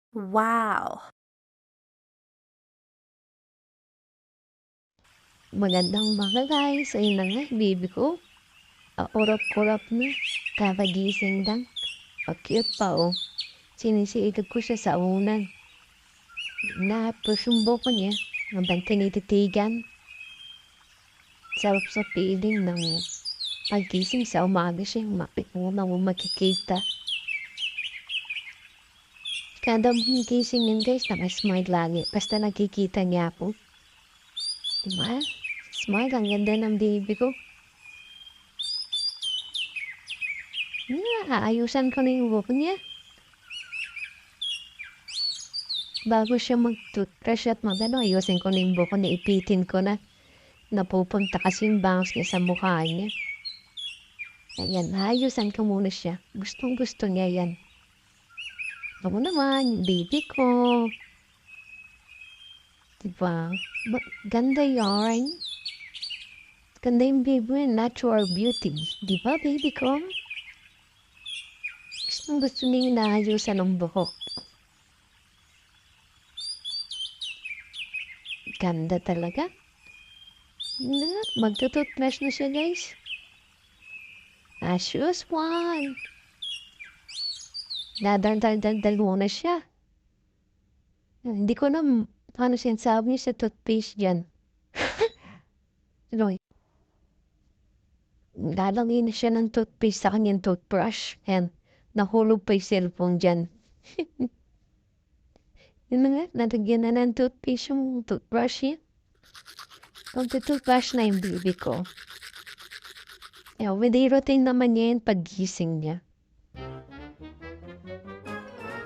Wow! Magandang umaga guys, ayun na nga, baby ko. Kurap-kurap na, kakagising lang. Cute pa oh. Sinisiigag ko siya sa unan. Na-push yung buko niya, habang tinititigan. Sarap sa feeling ng paggising sa umaga siya, mapikuna mo makikita. Kada gising yun guys, nakasmile lagi. Basta nakikita niya ako. Diba? Smile, ang ganda ng baby ko. Aayusan ko na yung buhok niya. Bago siya mag-toothbrush at ayusin ko na yung buhok na ipitin ko na. Napupunta kasi yung bangs niya sa mukha niya. Ayan, ayusan ko muna siya. Gustong gusto niya yan. Ako naman, baby ko. Diba? Ganda yarn. Ganda yung baby, natural beauty. Diba, baby ko? Gustong gusto niya yung naayusan ng buhok. Ganda talaga. Magtututbrush na siya, guys. Shoes one. Dadal muna siya. Hindi ko na paano sinasabi niya sa toothpaste dyan. Roy. Lalagay na siya ng toothpaste sa kanyang toothbrush. And nahulog pa yung cellphone dyan. Yun na nga, nalagyan na ng toothpaste yung toothbrush niya. Toothbrush na yung baby ko. With routine naman niya yung paggising niya.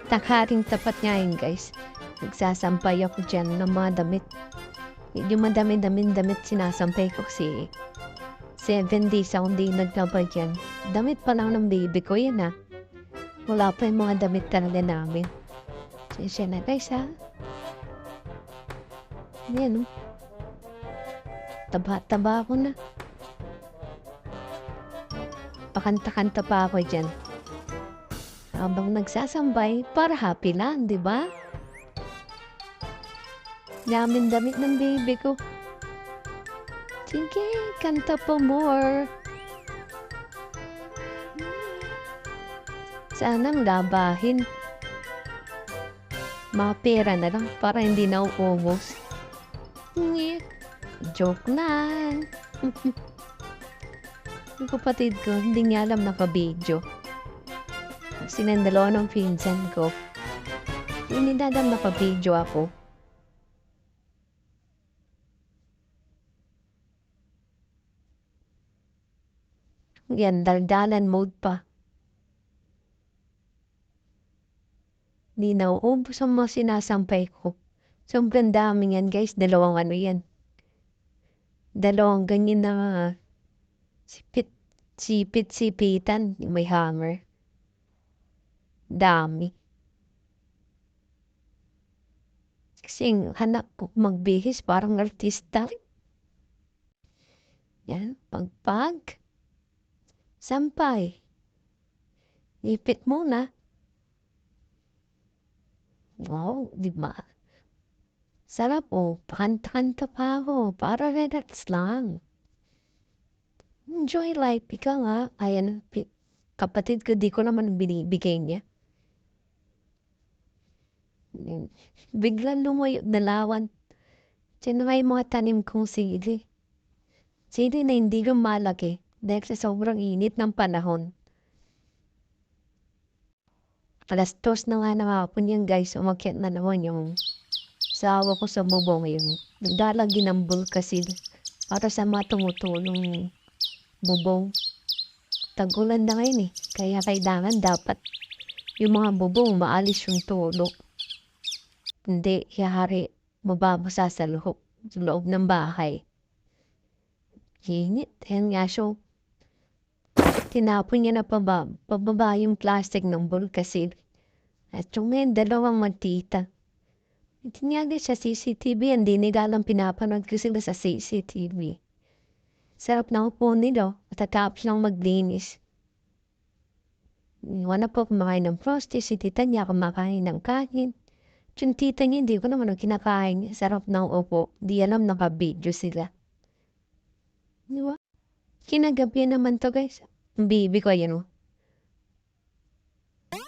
Takaring tapat niya yun guys. Nagsasampay ako dyan ng mga damit. Yung madami-damit sinasampay ko kasi 7 days ako hindi naglabay yan. Damit pa lang ng baby ko yan ha. Wala pa yung mga damit talaga namin. Siya na guys ha. Yan o. Taba-taba ako na. Pakanta-kanta pa ako dyan. Habang nagsasambay, para happy lang, di ba? Yamin damit ng baby ko. Sige, kanta pa more. Sana labahin. Mga pera na lang para hindi na uubos. Joke lang. Yung kapatid ko, hindi niya alam naka-video. Sinendalo ng pinsan ko. Hindi na alam naka-video ako. Yan, daldalan mode pa. Hindi na uubos ang mga sinasampay ko. Sobrang dami yan guys. Dalawang ano yan. Dalawang ganyan na sipitan. May hammer. Dami. Kasi hanap ko magbihis parang artista. Yan, pagpag. Sampay. Ipit muna. Wow, di ba? Sarap oh, pakanta-kanta pa ako, para relax lang. Enjoy life, ika nga. Ayan, kapatid ko, di ko naman binibigay niya. Biglang lumayo na lawan. Sino may mga tanim kong sili. Sili na hindi lumalaki dahil sa sobrang init ng panahon. Alas 2 na nga nakapon yan guys, umakyat na naman yung sawa ko sa bubong ngayon. Nagdalagi ng bulkasil para sa mga tumutulong bubong. Tag-ulan na ngayon eh, kaya kailangan dapat yung mga bubong maalis yung tulo. Hindi, yari, mababasa sa loob ng bahay. Init, yan nga siya. Tinapon niya na pababa yung plastic ng bulkasil. At yung ngayon, dalawang magtita. Itinyagay sa CCTV, hindi nilalang pinapanood ko sila sa CCTV. Sarap na upo nila, matatapos lang maglinis. Iwan na po kumakain ng frosty, si tita niya kumakain ng kanin. Yung tita niya hindi ko naman ang kinakain niya, sarap ng upo, di alam naka-video sila. Di ba? Kinagabi naman 'to guys, ang baby ko ayan oh,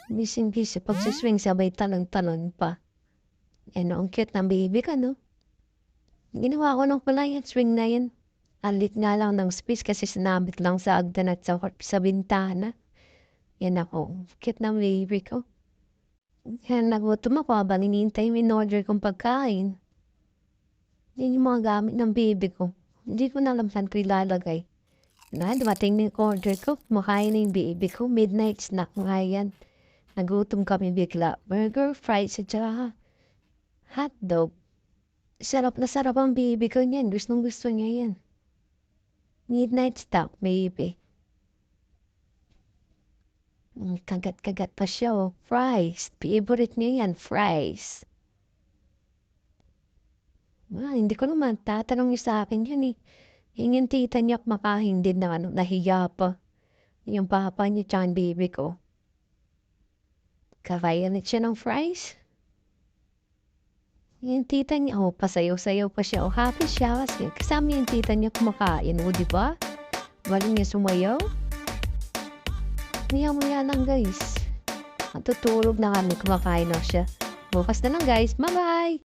bising-busy pagsi-swing sabay talon-talon pa. Ano, ang cute ng baby ko 'no? Ginawa ko ng kulay at swing na 'yan. Ang liit nga lang ng space kasi sinabit lang sa hagdan at sa bintana. Yan ako, cute ng baby ko. Kaya nagutom ako habang hinihintay yung in-order kong pagkain. Yan yung mga gamit ng baby ko. Hindi ko na alam saan ko ilalagay. Na, dumating na yung order ko. Kumakain na yung baby ko. Midnight snack nga yan. Nagutom kami bigla. Burger, fries, at saka hotdog. Sarap na sarap ang baby ko niyan. Gustong gusto niya yan. Midnight snack, baby. Kagat-kagat pa siya oh. Fries. Favorite niya yan, fries. Hindi ko naman. Tatanong niya sa akin yan eh. Yung tita niya kumakain din na ano, nahiya pa. Yung papa niya tsaka yung baby ko. Kakain siya ng fries. Yung tita niya, oh, pasayaw-sayaw pa siya. Oh, happy siya kasi kasama yung tita niya kumakain. Oh, di ba? Galing niya sumayaw. Maya-maya lang guys. Matutulog na kami, kumakain na siya. Bukas na lang guys. Bye-bye!